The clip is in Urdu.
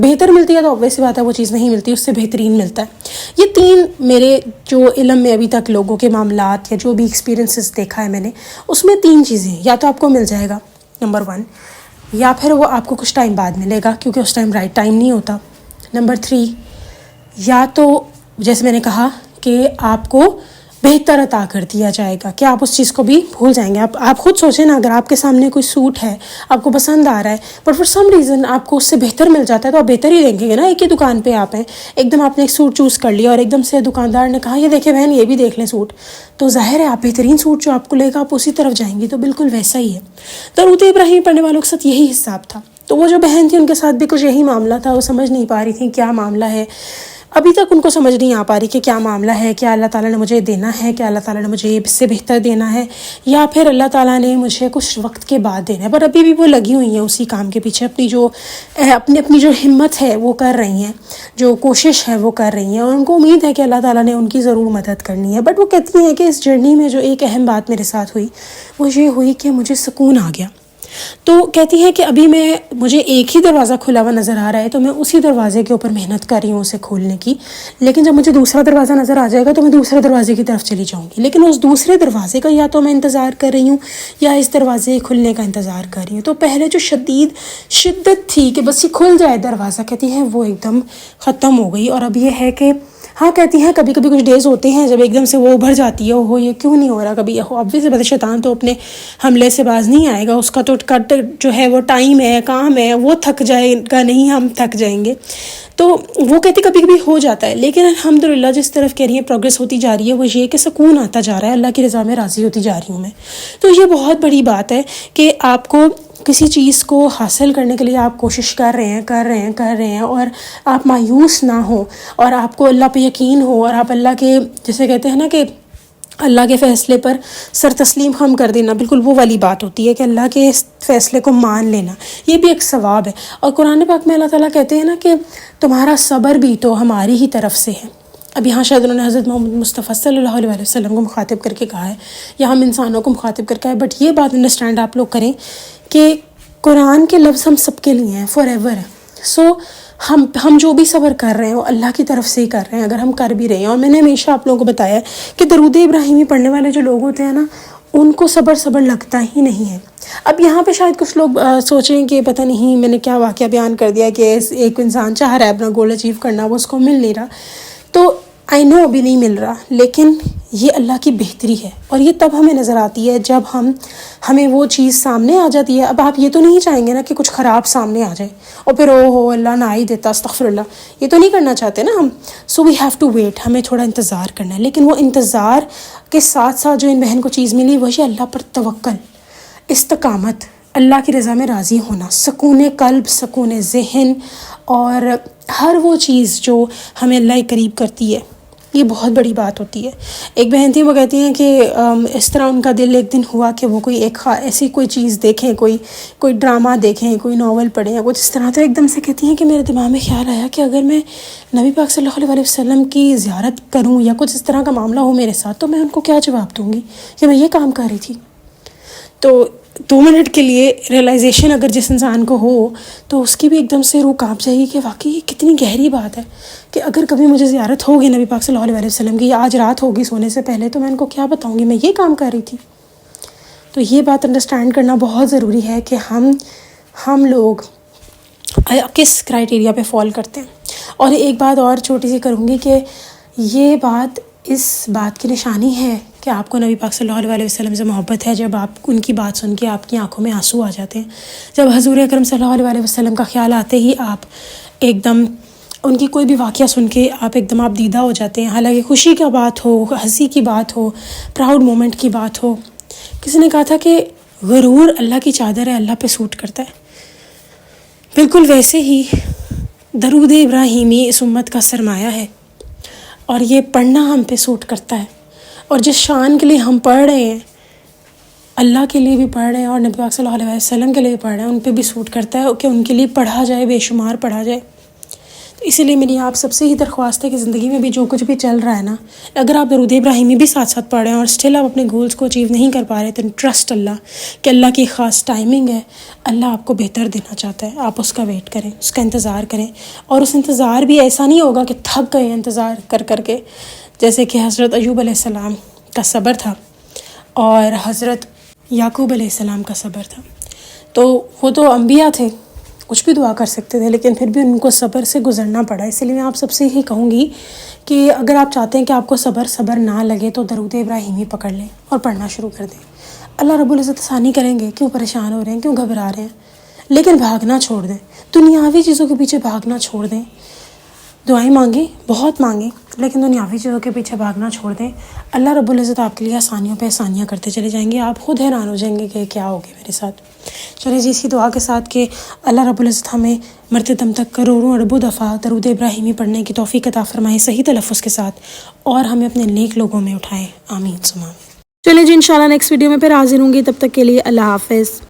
بہتر ملتی ہے تو obvious سی بات ہے وہ چیز نہیں ملتی، اس سے بہترین ملتا ہے۔ یہ 3 میرے جو علم میں ابھی تک لوگوں کے معاملات یا جو بھی ایکسپیرینسز دیکھا ہے میں نے، اس میں 3 چیزیں ہیں، یا تو آپ کو مل جائے گا نمبر 1، یا پھر وہ آپ کو کچھ ٹائم بعد ملے گا کیونکہ اس ٹائم رائٹ ٹائم نہیں ہوتا، نمبر 3 یا تو جیسے میں نے کہا کہ آپ کو بہتر عطا کر دیا جائے گا کہ آپ اس چیز کو بھی بھول جائیں گے۔ آپ خود سوچیں نا، اگر آپ کے سامنے کوئی سوٹ ہے، آپ کو پسند آ رہا ہے، بٹ فار سم ریزن آپ کو اس سے بہتر مل جاتا ہے تو آپ بہتر ہی دیکھیں گے نا۔ ایک ہی دکان پہ آپ ہیں، ایک دم آپ نے ایک سوٹ چوز کر لیا اور ایک دم سے دکاندار نے کہا یہ دیکھیں بہن یہ بھی دیکھ لیں سوٹ، تو ظاہر ہے آپ بہترین سوٹ جو آپ کو لے گا آپ اسی طرف جائیں گی۔ تو بالکل ویسا ہی ہے، درود ابراہیم پڑھنے والوں کے ساتھ یہی حساب تھا۔ تو وہ جو بہن تھی ان کے ساتھ بھی کچھ یہی معاملہ تھا، وہ سمجھ نہیں پا رہی تھی کیا معاملہ ہے، ابھی تک ان کو سمجھ نہیں آ پا رہی کہ کیا معاملہ ہے، کیا اللہ تعالیٰ نے مجھے دینا ہے، کیا اللہ تعالیٰ نے مجھے اس سے بہتر دینا ہے، یا پھر اللہ تعالیٰ نے مجھے کچھ وقت کے بعد دینا ہے۔ پر ابھی بھی وہ لگی ہوئی ہیں اسی کام کے پیچھے، اپنی جو ہمت ہے وہ کر رہی ہیں، جو کوشش ہے وہ کر رہی ہیں، اور ان کو امید ہے کہ اللہ تعالیٰ نے ان کی ضرور مدد کرنی ہے۔ بٹ وہ کہتی ہیں کہ اس جرنی میں جو ایک اہم بات میرے ساتھ ہوئی وہ یہ ہوئی کہ مجھے سکون آ گیا۔ تو کہتی ہیں کہ ابھی مجھے ایک ہی دروازہ کھلا ہوا نظر آ رہا ہے تو میں اسی دروازے کے اوپر محنت کر رہی ہوں اسے کھولنے کی، لیکن جب مجھے دوسرا دروازہ نظر آ جائے گا تو میں دوسرے دروازے کی طرف چلی جاؤں گی، لیکن اس دوسرے دروازے کا یا تو میں انتظار کر رہی ہوں یا اس دروازے کھلنے کا انتظار کر رہی ہوں۔ تو پہلے جو شدت تھی کہ بس یہ کھل جائے دروازہ، کہتی ہیں وہ ایک دم ختم ہو گئی۔ اور اب یہ ہے کہ ہاں کہتی ہیں کبھی کبھی کچھ ڈیز ہوتے ہیں جب ایک دم سے وہ ابھر جاتی ہے، وہ یہ کیوں نہیں ہو رہا، کبھی obvious بات ہے شیطان تو اپنے حملے سے باز نہیں آئے گا، اس کا تو کٹ جو ہے وہ ٹائم ہے، کام ہے، وہ تھک جائے گا نہیں، ہم تھک جائیں گے۔ تو وہ کہتی کبھی کبھی ہو جاتا ہے، لیکن الحمدللہ جس طرف کہہ رہی ہیں پروگریس ہوتی جا رہی ہے وہ یہ کہ سکون آتا جا رہا ہے، اللہ کی رضا میں راضی ہوتی جا رہی ہوں میں۔ تو یہ بہت بڑی بات ہے کہ آپ کو کسی چیز کو حاصل کرنے کے لیے آپ کوشش کر رہے ہیں اور آپ مایوس نہ ہوں، اور آپ کو اللہ پہ یقین ہو، اور آپ اللہ کے جیسے کہتے ہیں نا کہ اللہ کے فیصلے پر سر تسلیم خم کر دینا، بالکل وہ والی بات ہوتی ہے کہ اللہ کے اس فیصلے کو مان لینا، یہ بھی ایک ثواب ہے۔ اور قرآن پاک میں اللہ تعالیٰ کہتے ہیں نا کہ تمہارا صبر بھی تو ہماری ہی طرف سے ہے۔ اب یہاں شاید انہوں نے حضرت محمد مصطفیٰ صلی اللہ علیہ وسلم کو مخاطب کر کے کہا ہے، یا ہم انسانوں کو مخاطب کر کے ہے، بٹ یہ بات انڈرسٹینڈ آپ لوگ کریں کہ قرآن کے لفظ ہم سب کے لیے ہیں، فار ایور ہے۔ سو ہم جو بھی صبر کر رہے ہیں وہ اللہ کی طرف سے ہی کر رہے ہیں، اگر ہم کر بھی رہے ہیں۔ اور میں نے ہمیشہ آپ لوگوں کو بتایا ہے کہ درود ابراہیمی پڑھنے والے جو لوگ ہوتے ہیں نا ان کو صبر لگتا ہی نہیں ہے۔ اب یہاں پہ شاید کچھ لوگ سوچیں کہ پتہ نہیں میں نے کیا واقعہ بیان کر دیا کہ ایک انسان چاہ رہا ہے اپنا گول اچیو کرنا، وہ اس کو مل نہیں رہا، تو آئی نو ابھی نہیں مل رہا، لیکن یہ اللہ کی بہتری ہے، اور یہ تب ہمیں نظر آتی ہے جب ہمیں وہ چیز سامنے آ جاتی ہے۔ اب آپ یہ تو نہیں چاہیں گے نا کہ کچھ خراب سامنے آ جائے اور پھر اللہ نہ ہی دیتا، استغفر اللہ، یہ تو نہیں کرنا چاہتے نا ہم۔ سو وی ہیو ٹو ویٹ، ہمیں تھوڑا انتظار کرنا ہے، لیکن وہ انتظار کے ساتھ ساتھ جو ان بہن کو چیز ملی وہ ہے اللہ پر توکل، استقامت، اللہ کی رضا میں راضی ہونا، سکون قلب، سکون ذہن، اور ہر وہ چیز جو ہمیں اللہ قریب کرتی ہے، یہ بہت بڑی بات ہوتی ہے۔ ایک بہن تھی، وہ کہتی ہیں کہ اس طرح ان کا دل ایک دن ہوا کہ وہ کوئی ایسی کوئی چیز دیکھیں، کوئی ڈرامہ دیکھیں، کوئی ناول پڑھیں یا کچھ اس طرح، تو ایک دم سے کہتی ہیں کہ میرے دماغ میں خیال آیا کہ اگر میں نبی پاک صلی اللہ علیہ وسلم کی زیارت کروں یا کچھ اس طرح کا معاملہ ہو میرے ساتھ تو میں ان کو کیا جواب دوں گی کہ میں یہ کام کر رہی تھی۔ تو 2 منٹ کے لیے ریئلائزیشن اگر جس انسان کو ہو تو اس کی بھی ایک دم سے روح کانپ جائے گی کہ واقعی یہ کتنی گہری بات ہے کہ اگر کبھی مجھے زیارت ہوگی نبی پاک صلی اللہ علیہ وسلم کی، یا آج رات ہوگی سونے سے پہلے، تو میں ان کو کیا بتاؤں گی میں یہ کام کر رہی تھی۔ تو یہ بات انڈرسٹینڈ کرنا بہت ضروری ہے کہ ہم لوگ کس کرائیٹیریا پہ فال کرتے ہیں۔ اور ایک بات اور چھوٹی سی کروں گی کہ یہ بات اس بات کی نشانی ہے کہ آپ کو نبی پاک صلی اللہ علیہ وسلم سے محبت ہے جب آپ ان کی بات سن کے آپ کی آنکھوں میں آنسو آ جاتے ہیں، جب حضور اکرم صلی اللہ علیہ وسلم کا خیال آتے ہی آپ ایک دم ان کی کوئی بھی واقعہ سن کے آپ ایک دم آپ دیدہ ہو جاتے ہیں، حالانکہ خوشی کا بات ہو، ہنسی کی بات ہو، پراؤڈ مومنٹ کی بات ہو۔ کسی نے کہا تھا کہ غرور اللہ کی چادر ہے، اللہ پہ سوٹ کرتا ہے۔ بالکل ویسے ہی درود ابراہیمی اس امت کا سرمایہ ہے، اور یہ پڑھنا ہم پہ سوٹ کرتا ہے، اور جس شان کے لیے ہم پڑھ رہے ہیں، اللہ کے لیے بھی پڑھ رہے ہیں اور نبی پاک صلی اللہ علیہ وسلم کے لیے بھی پڑھ رہے ہیں، ان پہ بھی سوٹ کرتا ہے کہ ان کے لیے پڑھا جائے، بے شمار پڑھا جائے۔ تو اسی لیے میری آپ سب سے ہی درخواست ہے کہ زندگی میں بھی جو کچھ بھی چل رہا ہے نا، اگر آپ درود ابراہیمی بھی ساتھ ساتھ پڑھ رہے ہیں اور اسٹل آپ اپنے گولز کو اچیو نہیں کر پا رہے، تو ٹرسٹ اللہ کہ اللہ کی خاص ٹائمنگ ہے، اللہ آپ کو بہتر دینا چاہتا ہے، آپ اس کا ویٹ کریں، اس کا انتظار کریں. اور اس انتظار بھی ایسا نہیں ہوگا کہ تھک گئے انتظار کر کر کے، جیسے کہ حضرت ایوب علیہ السلام کا صبر تھا اور حضرت یعقوب علیہ السلام کا صبر تھا. تو وہ تو انبیاء تھے، کچھ بھی دعا کر سکتے تھے، لیکن پھر بھی ان کو صبر سے گزرنا پڑا. اسی لیے میں آپ سب سے ہی کہوں گی کہ اگر آپ چاہتے ہیں کہ آپ کو صبر نہ لگے تو درود ابراہیمی پکڑ لیں اور پڑھنا شروع کر دیں. اللہ رب العزت آسانی کریں گے. کیوں پریشان ہو رہے ہیں، کیوں گھبرا رہے ہیں؟ لیکن بھاگنا چھوڑ دیں، دنیاوی چیزوں کے پیچھے بھاگنا چھوڑ دیں. دعائیں مانگیں، بہت مانگیں، لیکن دنیاوی چیزوں کے پیچھے بھاگنا چھوڑ دیں. اللہ رب العزت آپ کے لیے آسانیوں پہ آسانیاں کرتے چلے جائیں گے. آپ خود حیران ہو جائیں گے کہ کیا ہو گیا میرے ساتھ. چلیں جی، اسی دعا کے ساتھ کہ اللہ رب العزت ہمیں مرتے دم تک کروڑوں اربوں دفعہ درود ابراہیمی پڑھنے کی توفیق عطا فرمائے صحیح تلفظ کے ساتھ، اور ہمیں اپنے نیک لوگوں میں اٹھائے. آمین ثم آمین. چلیں جی، انشاءاللہ نیکسٹ ویڈیو میں پھر حاضر ہوں گی. تب تک کے لیے اللہ حافظ.